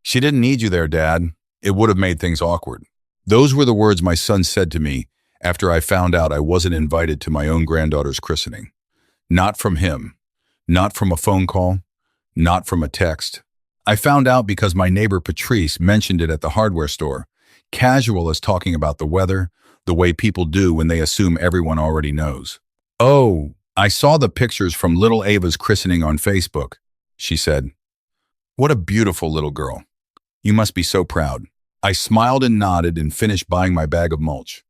She didn't need you there, Dad. It would have made things awkward. Those were the words my son said to me after I found out I wasn't invited to my own granddaughter's christening. Not from him. Not from a phone call. Not from a text. I found out because my neighbor Patrice mentioned it at the hardware store, casual as talking about the weather, the way people do when they assume everyone already knows. "Oh, I saw the pictures from little Ava's christening on Facebook," she said. "What a beautiful little girl. You must be so proud." I smiled and nodded and finished buying my bag of mulch.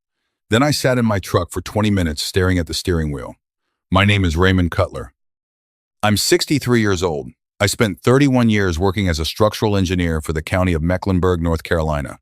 Then I sat in my truck for 20 minutes staring at the steering wheel. My name is Raymond Cutler. I'm 63 years old. I spent 31 years working as a structural engineer for the county of Mecklenburg, North Carolina.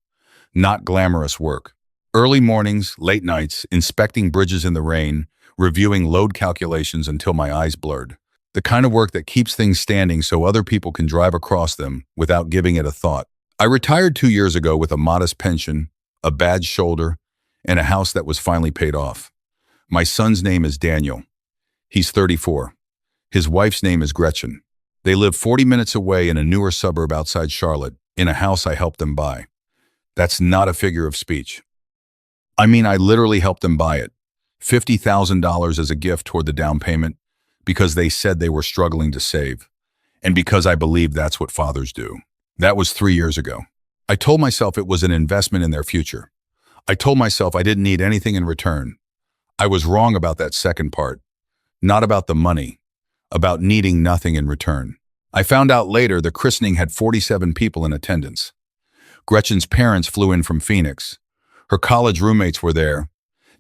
Not glamorous work. Early mornings, late nights, inspecting bridges in the rain, reviewing load calculations until my eyes blurred. The kind of work that keeps things standing so other people can drive across them without giving it a thought. I retired 2 years ago with a modest pension, a bad shoulder, and a house that was finally paid off. My son's name is Daniel. He's 34. His wife's name is Gretchen. They live 40 minutes away in a newer suburb outside Charlotte, in a house I helped them buy. That's not a figure of speech. I mean, I literally helped them buy it. $50,000 as a gift toward the down payment because they said they were struggling to save, and because I believe that's what fathers do. That was 3 years ago. I told myself it was an investment in their future. I told myself I didn't need anything in return. I was wrong about that second part. Not about the money, about needing nothing in return. I found out later the christening had 47 people in attendance. Gretchen's parents flew in from Phoenix. Her college roommates were there.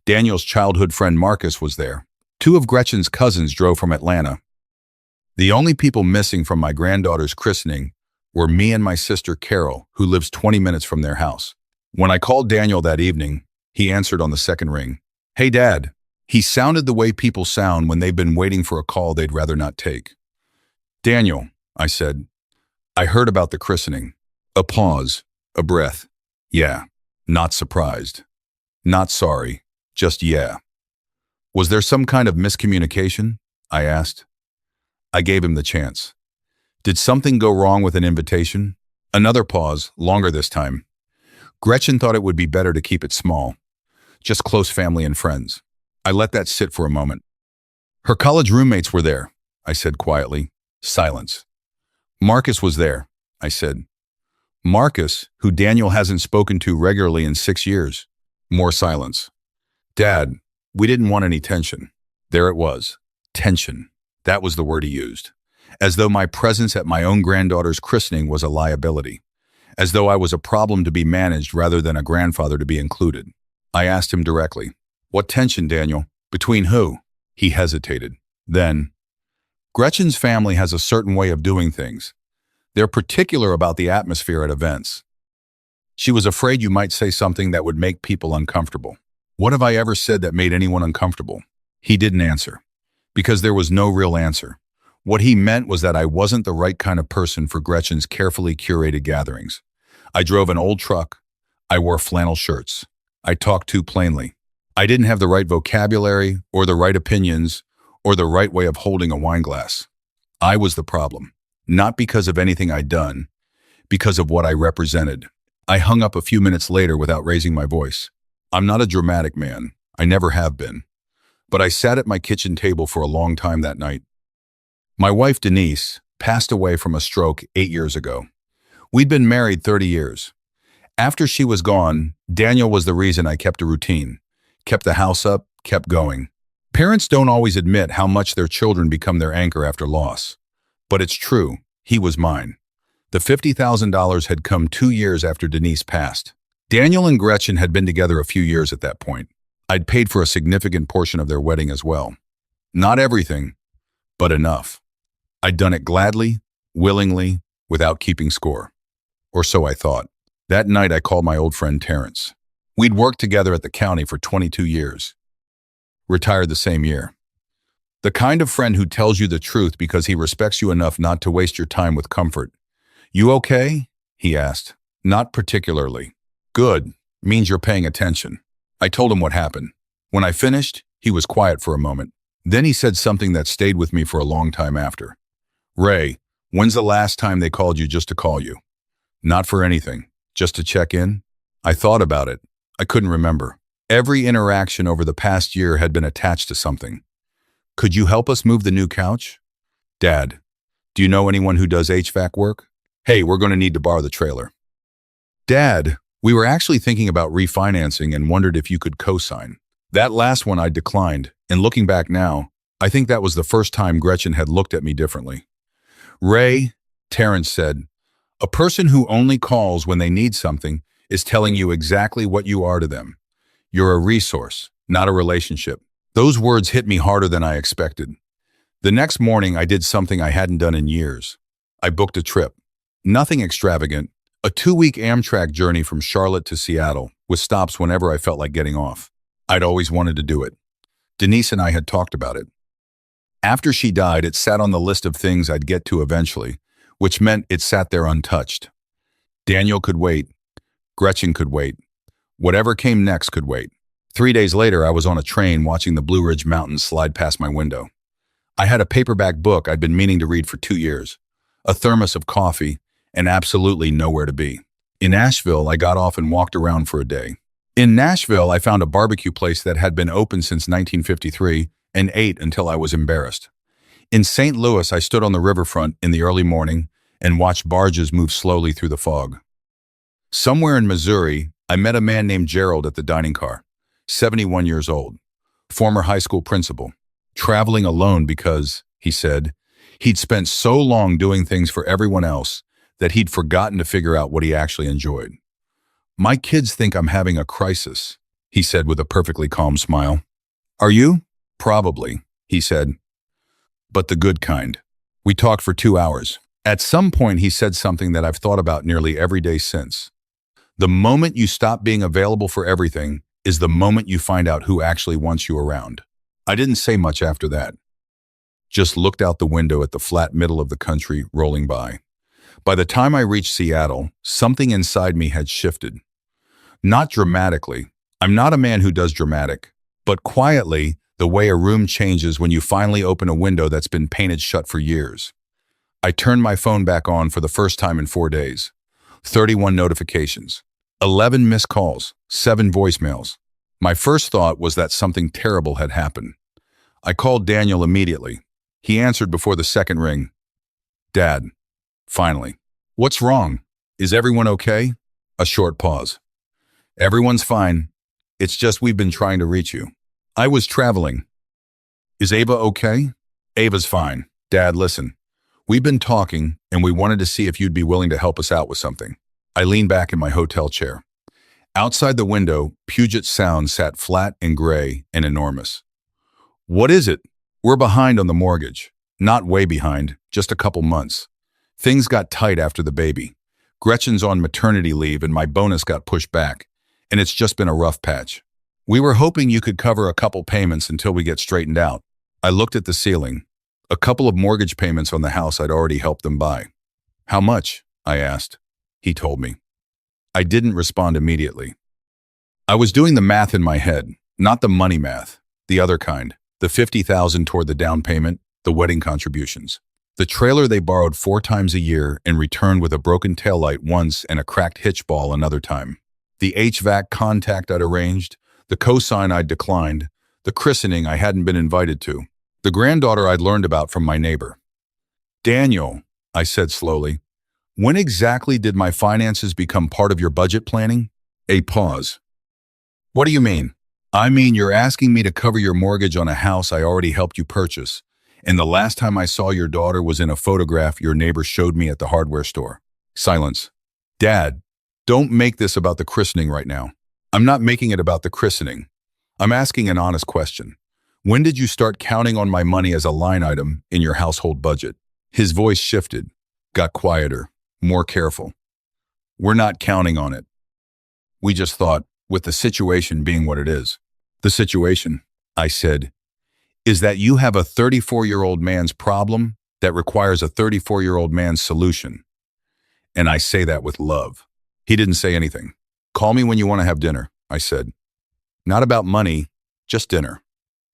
Daniel's childhood friend Marcus was there. 2 of Gretchen's cousins drove from Atlanta. The only people missing from my granddaughter's christening were me and my sister Carol, who lives 20 minutes from their house. When I called Daniel that evening, he answered on the second ring. "Hey, Dad." He sounded the way people sound when they've been waiting for a call they'd rather not take. "Daniel," I said, "I heard about the christening." A pause, a breath. "Yeah." Not surprised. Not sorry. Just yeah. "Was there some kind of miscommunication?" I asked. I gave him the chance. "Did something go wrong with an invitation?" Another pause, longer this time. "Gretchen thought it would be better to keep it small. Just close family and friends." I let that sit for a moment. "Her college roommates were there," I said quietly. Silence. "Marcus was there," I said. "Marcus, who Daniel hasn't spoken to regularly in 6 years." More silence. "Dad, we didn't want any tension." There it was. Tension. That was the word he used. As though my presence at my own granddaughter's christening was a liability. As though I was a problem to be managed rather than a grandfather to be included. I asked him directly, "What tension, Daniel? Between who?" He hesitated. Then, "Gretchen's family has a certain way of doing things. They're particular about the atmosphere at events. She was afraid you might say something that would make people uncomfortable." What have I ever said that made anyone uncomfortable? He didn't answer. Because there was no real answer. What he meant was that I wasn't the right kind of person for Gretchen's carefully curated gatherings. I drove an old truck. I wore flannel shirts. I talked too plainly. I didn't have the right vocabulary, or the right opinions, or the right way of holding a wine glass. I was the problem. Not because of anything I'd done, because of what I represented. I hung up a few minutes later without raising my voice. I'm not a dramatic man. I never have been. But I sat at my kitchen table for a long time that night. My wife, Denise, passed away from a stroke 8 years ago. We'd been married 30 years. After she was gone, Daniel was the reason I kept a routine, kept the house up, kept going. Parents don't always admit how much their children become their anchor after loss. But it's true, he was mine. The $50,000 had come 2 years after Denise passed. Daniel and Gretchen had been together a few years at that point. I'd paid for a significant portion of their wedding as well. Not everything, but enough. I'd done it gladly, willingly, without keeping score. Or so I thought. That night I called my old friend Terrence. We'd worked together at the county for 22 years. Retired the same year. The kind of friend who tells you the truth because he respects you enough not to waste your time with comfort. "You okay?" he asked. "Not particularly." "Good. Means you're paying attention." I told him what happened. When I finished, he was quiet for a moment. Then he said something that stayed with me for a long time after. "Ray, when's the last time they called you just to call you? Not for anything. Just to check in? I thought about it. I couldn't remember. Every interaction over the past year had been attached to something. Could you help us move the new couch? Dad, do you know anyone who does HVAC work? Hey, we're going to need to borrow the trailer. Dad, we were actually thinking about refinancing and wondered if you could co-sign. That last one I declined, and looking back now, I think that was the first time Gretchen had looked at me differently. Ray, Terrence said, a person who only calls when they need something is telling you exactly what you are to them. You're a resource, not a relationship. Those words hit me harder than I expected. The next morning, I did something I hadn't done in years. I booked a trip. Nothing extravagant, a 2-week Amtrak journey from Charlotte to Seattle, with stops whenever I felt like getting off. I'd always wanted to do it. Denise and I had talked about it. After she died, it sat on the list of things I'd get to eventually, which meant it sat there untouched. Daniel could wait. Gretchen could wait. Whatever came next could wait. 3 days later, I was on a train watching the Blue Ridge Mountains slide past my window. I had a paperback book I'd been meaning to read for 2 years, a thermos of coffee, and absolutely nowhere to be. In Nashville, I got off and walked around for a day. In Nashville, I found a barbecue place that had been open since 1953 and ate until I was embarrassed. In St. Louis, I stood on the riverfront in the early morning and watched barges move slowly through the fog. Somewhere in Missouri, I met a man named Gerald at the dining car, 71 years old, former high school principal, traveling alone because, he said, he'd spent so long doing things for everyone else that he'd forgotten to figure out what he actually enjoyed. My kids think I'm having a crisis, he said with a perfectly calm smile. Are you? Probably, he said. But the good kind. We talked for 2 hours. At some point, he said something that I've thought about nearly every day since. The moment you stop being available for everything is the moment you find out who actually wants you around. I didn't say much after that. Just looked out the window at the flat middle of the country rolling by. By the time I reached Seattle, something inside me had shifted. Not dramatically. I'm not a man who does dramatic, but quietly, the way a room changes when you finally open a window that's been painted shut for years. I turned my phone back on for the first time in 4 days. 31 notifications, 11 missed calls, 7 voicemails. My first thought was that something terrible had happened. I called Daniel immediately. He answered before the second ring. Dad, finally. What's wrong? Is everyone okay? A short pause. Everyone's fine. It's just we've been trying to reach you. I was traveling. Is Ava okay? Ava's fine. Dad, listen. We've been talking, and we wanted to see if you'd be willing to help us out with something. I leaned back in my hotel chair. Outside the window, Puget Sound sat flat and gray and enormous. What is it? We're behind on the mortgage. Not way behind, just a couple months. Things got tight after the baby. Gretchen's on maternity leave and my bonus got pushed back, and it's just been a rough patch. We were hoping you could cover a couple payments until we get straightened out. I looked at the ceiling. A couple of mortgage payments on the house I'd already helped them buy. How much? I asked. He told me. I didn't respond immediately. I was doing the math in my head, not the money math, the other kind, the $50,000 toward the down payment, the wedding contributions. The trailer they borrowed 4 times a year and returned with a broken taillight once and a cracked hitch ball another time. The HVAC contact I'd arranged, the cosign I'd declined, the christening I hadn't been invited to, the granddaughter I'd learned about from my neighbor. Daniel, I said slowly, when exactly did my finances become part of your budget planning? A pause. What do you mean? I mean you're asking me to cover your mortgage on a house I already helped you purchase, and the last time I saw your daughter was in a photograph your neighbor showed me at the hardware store. Silence. Dad, don't make this about the christening right now. I'm not making it about the christening. I'm asking an honest question. When did you start counting on my money as a line item in your household budget? His voice shifted, got quieter, more careful. We're not counting on it. We just thought, with the situation being what it is. The situation, I said, is that you have a 34-year-old man's problem that requires a 34-year-old man's solution. And I say that with love. He didn't say anything. Call me when you want to have dinner, I said. Not about money, just dinner.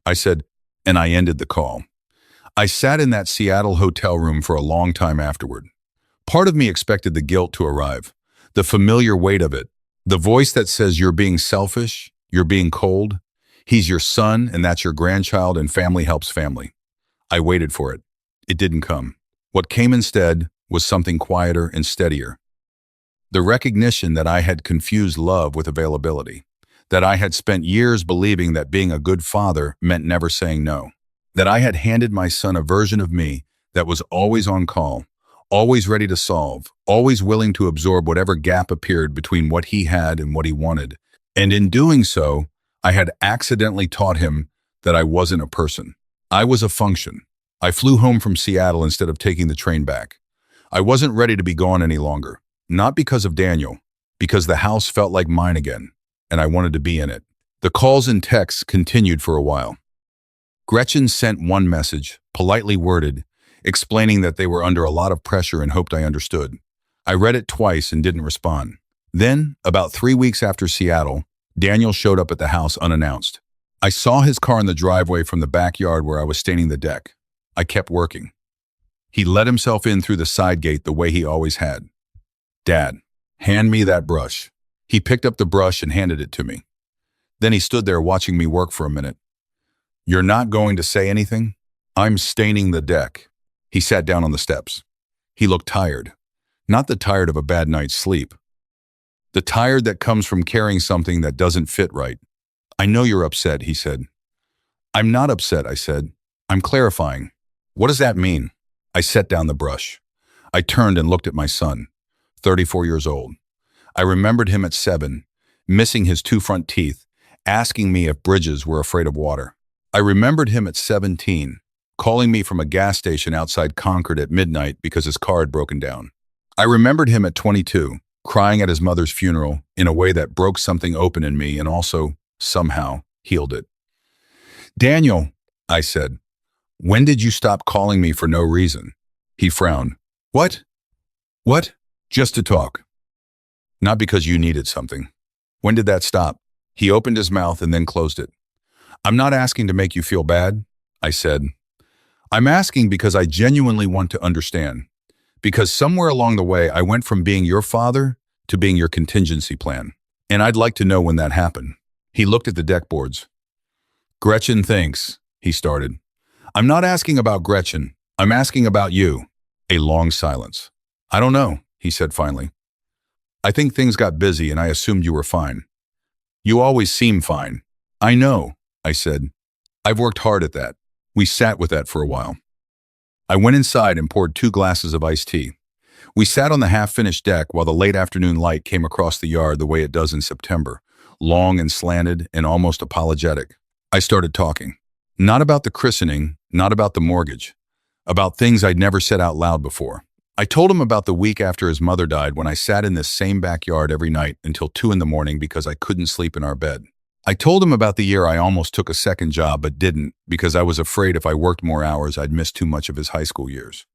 I said, and I ended the call. I sat in that Seattle hotel room for a long time afterward. Part of me expected the guilt to arrive. The familiar weight of it. The voice that says you're being selfish, you're being cold. He's your son, and that's your grandchild, and family helps family. I waited for it. It didn't come. What came instead was something quieter and steadier. The recognition that I had confused love with availability, that I had spent years believing that being a good father meant never saying no, that I had handed my son a version of me that was always on call, always ready to solve, always willing to absorb whatever gap appeared between what he had and what he wanted. And in doing so, I had accidentally taught him that I wasn't a person. I was a function. I flew home from Seattle instead of taking the train back. I wasn't ready to be gone any longer. Not because of Daniel, because the house felt like mine again, and I wanted to be in it. The calls and texts continued for a while. Gretchen sent one message, politely worded, explaining that they were under a lot of pressure and hoped I understood. I read it twice and didn't respond. Then, about 3 weeks after Seattle, Daniel showed up at the house unannounced. I saw his car in the driveway from the backyard where I was staining the deck. I kept working. He let himself in through the side gate the way he always had. "Dad, hand me that brush." He picked up the brush and handed it to me. Then he stood there watching me work for a minute. "You're not going to say anything?" "I'm staining the deck." He sat down on the steps. He looked tired. Not the tired of a bad night's sleep. The tired that comes from carrying something that doesn't fit right. "I know you're upset," he said. "I'm not upset," I said. "I'm clarifying." "What does that mean?" I set down the brush. I turned and looked at my son, 34 years old. I remembered him at 7, missing his 2 front teeth, asking me if bridges were afraid of water. I remembered him at 17, calling me from a gas station outside Concord at midnight because his car had broken down. I remembered him at 22, crying at his mother's funeral in a way that broke something open in me and also, somehow, healed it. "Daniel," I said, "when did you stop calling me for no reason?" He frowned. "What? What?" "Just to talk." "Not because you needed something." "When did that stop?" He opened his mouth and then closed it. "I'm not asking to make you feel bad," I said. "I'm asking because I genuinely want to understand. Because somewhere along the way, I went from being your father to being your contingency plan. And I'd like to know when that happened." He looked at the deck boards. "Gretchen thinks," he started. "I'm not asking about Gretchen. I'm asking about you." A long silence. "I don't know," he said finally. "I think things got busy and I assumed you were fine." "You always seem fine." "I know," I said. "I've worked hard at that." We sat with that for a while. I went inside and poured 2 glasses of iced tea. We sat on the half-finished deck while the late afternoon light came across the yard the way it does in September, long and slanted and almost apologetic. I started talking. Not about the christening, not about the mortgage. About things I'd never said out loud before. I told him about the week after his mother died when I sat in this same backyard every night until 2 in the morning because I couldn't sleep in our bed. I told him about the year I almost took a second job but didn't because I was afraid if I worked more hours I'd miss too much of his high school years.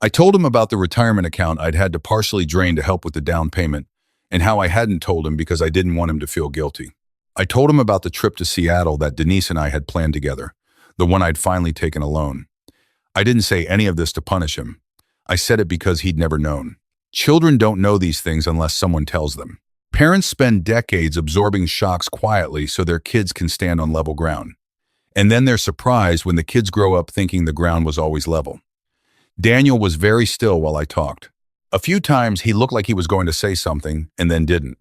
I told him about the retirement account I'd had to partially drain to help with the down payment and how I hadn't told him because I didn't want him to feel guilty. I told him about the trip to Seattle that Denise and I had planned together, the one I'd finally taken alone. I didn't say any of this to punish him. I said it because he'd never known. Children don't know these things unless someone tells them. Parents spend decades absorbing shocks quietly so their kids can stand on level ground. And then they're surprised when the kids grow up thinking the ground was always level. Daniel was very still while I talked. A few times he looked like he was going to say something and then didn't.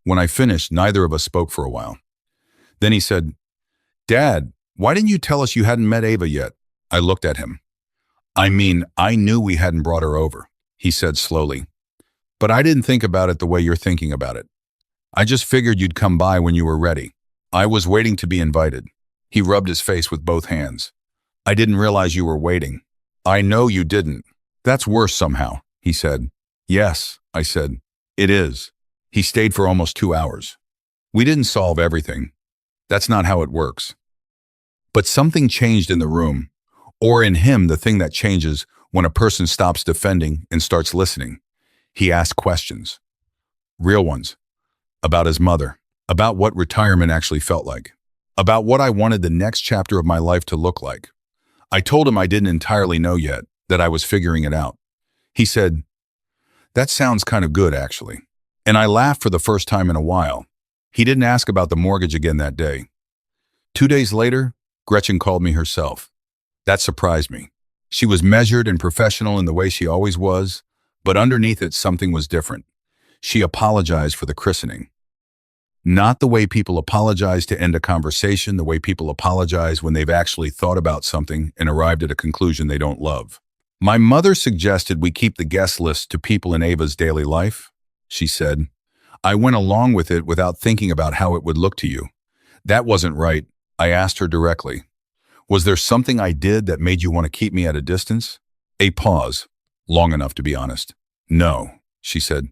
When I finished, neither of us spoke for a while. Then he said, "Dad, why didn't you tell us you hadn't met Ava yet?" I looked at him. "I mean, I knew we hadn't brought her over," he said slowly. "But I didn't think about it the way you're thinking about it. I just figured you'd come by when you were ready. I was waiting to be invited." He rubbed his face with both hands. "I didn't realize you were waiting." "I know you didn't." "That's worse somehow," he said. "Yes," I said. "It is." He stayed for almost 2 hours. We didn't solve everything. That's not how it works. But something changed in the room, or in him, the thing that changes when a person stops defending and starts listening. He asked questions. Real ones. About his mother. About what retirement actually felt like. About what I wanted the next chapter of my life to look like. I told him I didn't entirely know yet, that I was figuring it out. He said, That sounds kind of good, actually. And I laughed for the first time in a while. He didn't ask about the mortgage again that day. 2 days later, Gretchen called me herself. That surprised me. She was measured and professional in the way she always was, but underneath it, something was different. She apologized for the christening. Not the way people apologize to end a conversation, the way people apologize when they've actually thought about something and arrived at a conclusion they don't love. My mother suggested we keep the guest list to people in Ava's daily life, she said. I went along with it without thinking about how it would look to you. That wasn't right, I asked her directly. Was there something I did that made you want to keep me at a distance? A pause, long enough to be honest. No, she said.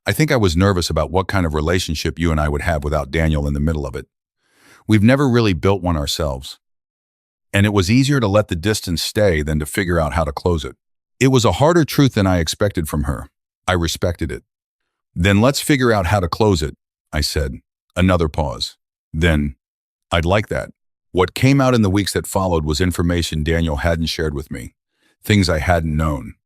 I think I was nervous about what kind of relationship you and I would have without Daniel in the middle of it. We've never really built one ourselves. And it was easier to let the distance stay than to figure out how to close it. It was a harder truth than I expected from her. I respected it. Then let's figure out how to close it, I said. Another pause. Then, I'd like that. What came out in the weeks that followed was information Daniel hadn't shared with me, things I hadn't known.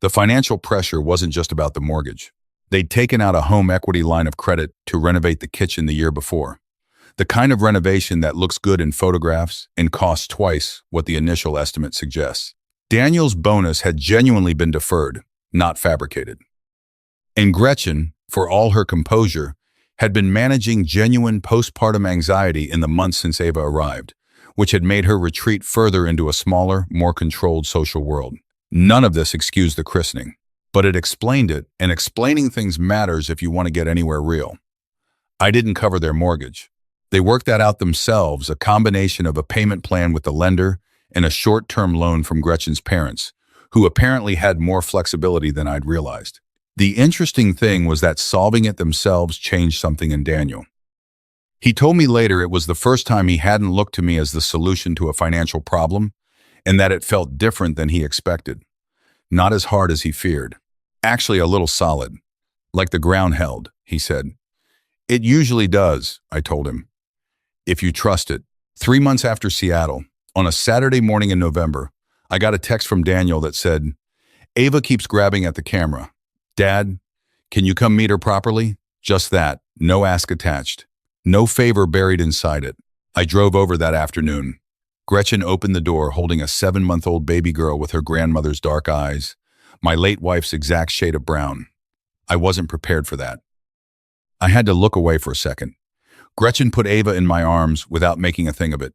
The financial pressure wasn't just about the mortgage. They'd taken out a home equity line of credit to renovate the kitchen the year before. The kind of renovation that looks good in photographs and costs twice what the initial estimate suggests. Daniel's bonus had genuinely been deferred, not fabricated. And Gretchen, for all her composure, had been managing genuine postpartum anxiety in the months since Ava arrived, which had made her retreat further into a smaller, more controlled social world. None of this excused the christening, but it explained it, and explaining things matters if you want to get anywhere real. I didn't cover their mortgage. They worked that out themselves, a combination of a payment plan with the lender and a short-term loan from Gretchen's parents, who apparently had more flexibility than I'd realized. The interesting thing was that solving it themselves changed something in Daniel. He told me later it was the first time he hadn't looked to me as the solution to a financial problem, and that it felt different than he expected. Not as hard as he feared. Actually a little solid. Like the ground held, he said. It usually does, I told him. If you trust it. 3 months after Seattle, on a Saturday morning in November, I got a text from Daniel that said, Ava keeps grabbing at the camera. Dad, can you come meet her properly? Just that, no ask attached. No favor buried inside it. I drove over that afternoon. Gretchen opened the door holding a 7-month-old baby girl with her grandmother's dark eyes, my late wife's exact shade of brown. I wasn't prepared for that. I had to look away for a second. Gretchen put Ava in my arms without making a thing of it.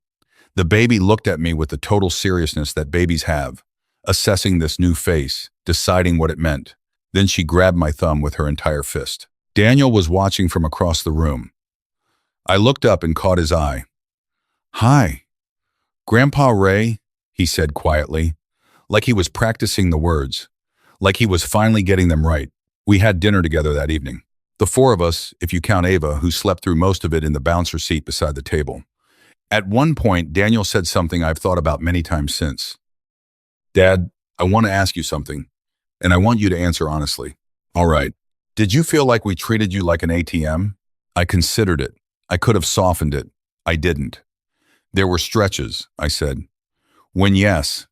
The baby looked at me with the total seriousness that babies have, assessing this new face, deciding what it meant. Then she grabbed my thumb with her entire fist. Daniel was watching from across the room. I looked up and caught his eye. Hi, Grandpa Ray, he said quietly, like he was practicing the words, like he was finally getting them right. We had dinner together that evening. The 4 of us, if you count Ava, who slept through most of it in the bouncer seat beside the table. At one point, Daniel said something I've thought about many times since. Dad, I want to ask you something. And I want you to answer honestly. All right. Did you feel like we treated you like an ATM? I considered it. I could have softened it. I didn't. There were stretches, I said. When yes,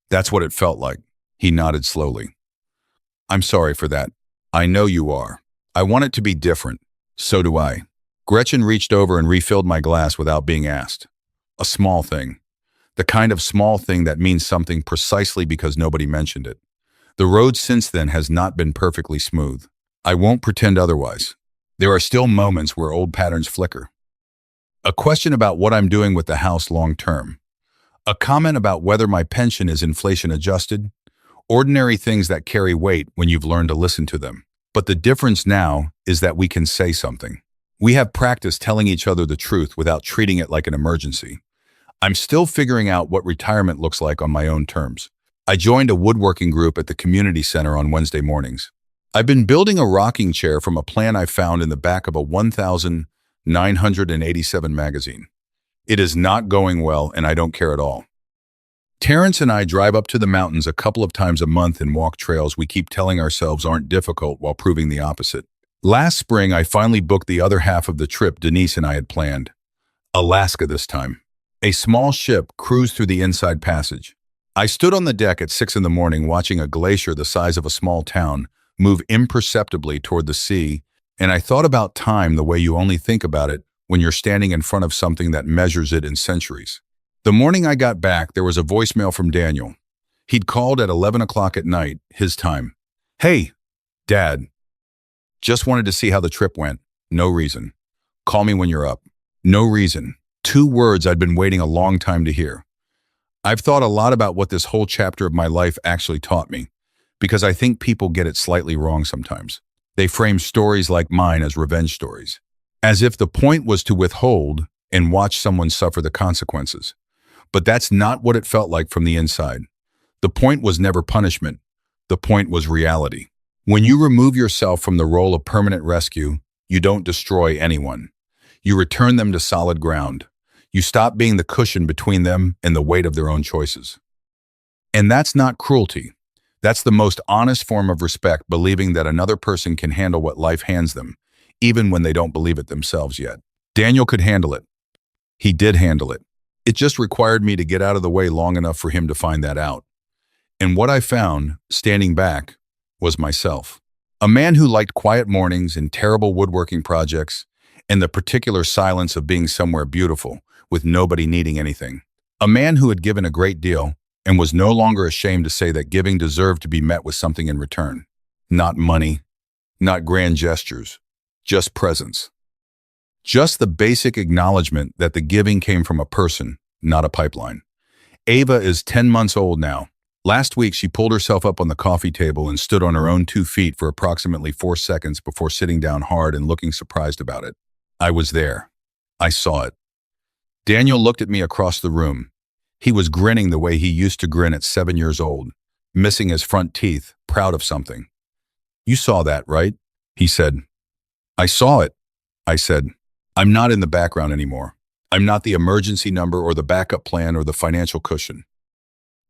that's what it felt like. He nodded slowly. I'm sorry for that. I know you are. I want it to be different. So do I. Gretchen reached over and refilled my glass without being asked. A small thing. The kind of small thing that means something precisely because nobody mentioned it. The road since then has not been perfectly smooth. I won't pretend otherwise. There are still moments where old patterns flicker. A question about what I'm doing with the house long term. A comment about whether my pension is inflation adjusted. Ordinary things that carry weight when you've learned to listen to them. But the difference now is that we can say something. We have practiced telling each other the truth without treating it like an emergency. I'm still figuring out what retirement looks like on my own terms. I joined a woodworking group at the community center on Wednesday mornings. I've been building a rocking chair from a plan I found in the back of a 1987 magazine. It is not going well, and I don't care at all. Terrence and I drive up to the mountains a couple of times a month and walk trails we keep telling ourselves aren't difficult while proving the opposite. Last spring, I finally booked the other half of the trip Denise and I had planned. Alaska this time. A small ship cruised through the Inside Passage. I stood on the deck at 6 in the morning watching a glacier the size of a small town move imperceptibly toward the sea, and I thought about time the way you only think about it when you're standing in front of something that measures it in centuries. The morning I got back, there was a voicemail from Daniel. He'd called at 11 o'clock at night, his time. "Hey, Dad. Just wanted to see how the trip went. No reason. Call me when you're up." No reason. 2 words I'd been waiting a long time to hear. I've thought a lot about what this whole chapter of my life actually taught me, because I think people get it slightly wrong sometimes. They frame stories like mine as revenge stories, as if the point was to withhold and watch someone suffer the consequences. But that's not what it felt like from the inside. The point was never punishment. The point was reality. When you remove yourself from the role of permanent rescue, you don't destroy anyone. You return them to solid ground. You stop being the cushion between them and the weight of their own choices. And that's not cruelty. That's the most honest form of respect, believing that another person can handle what life hands them, even when they don't believe it themselves yet. Daniel could handle it. He did handle it. It just required me to get out of the way long enough for him to find that out. And what I found, standing back, was myself. A man who liked quiet mornings and terrible woodworking projects, and the particular silence of being somewhere beautiful, with nobody needing anything. A man who had given a great deal, and was no longer ashamed to say that giving deserved to be met with something in return. Not money, not grand gestures, just presence. Just the basic acknowledgement that the giving came from a person, not a pipeline. Ava is 10 months old now. Last week, she pulled herself up on the coffee table and stood on her own 2 feet for approximately 4 seconds before sitting down hard and looking surprised about it. I was there. I saw it. Daniel looked at me across the room. He was grinning the way he used to grin at 7 years old, missing his front teeth, proud of something. "You saw that, right?" he said. "I saw it," I said. "I'm not in the background anymore. I'm not the emergency number or the backup plan or the financial cushion.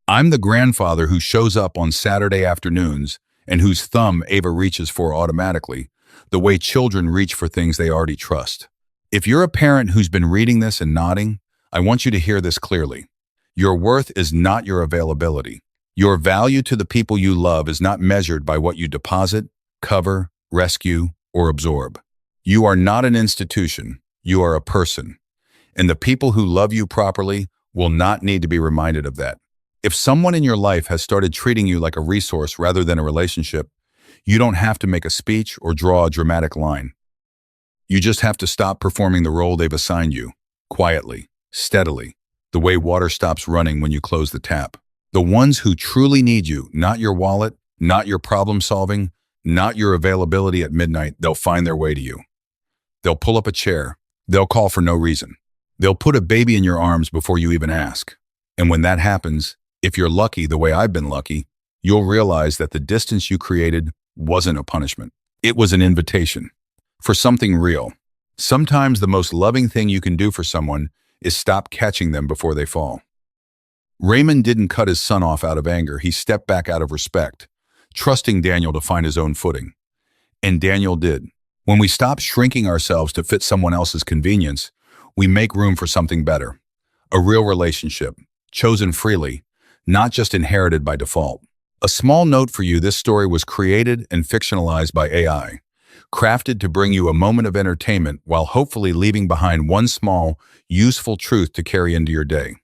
I'm the grandfather who shows up on Saturday afternoons and whose thumb Ava reaches for automatically, the way children reach for things they already trust. If you're a parent who's been reading this and nodding, I want you to hear this clearly. Your worth is not your availability. Your value to the people you love is not measured by what you deposit, cover, rescue, or absorb. You are not an institution. You are a person. And the people who love you properly will not need to be reminded of that. If someone in your life has started treating you like a resource rather than a relationship, you don't have to make a speech or draw a dramatic line. You just have to stop performing the role they've assigned you, quietly, steadily, the way water stops running when you close the tap. The ones who truly need you, not your wallet, not your problem solving, not your availability at midnight, they'll find their way to you. They'll pull up a chair. They'll call for no reason. They'll put a baby in your arms before you even ask. And when that happens, if you're lucky the way I've been lucky, you'll realize that the distance you created wasn't a punishment. It was an invitation for something real. Sometimes the most loving thing you can do for someone is stop catching them before they fall. Raymond didn't cut his son off out of anger. He stepped back out of respect, trusting Daniel to find his own footing. And Daniel did. When we stop shrinking ourselves to fit someone else's convenience, we make room for something better. A real relationship, chosen freely, not just inherited by default. A small note for you, this story was created and fictionalized by AI, crafted to bring you a moment of entertainment while hopefully leaving behind one small, useful truth to carry into your day.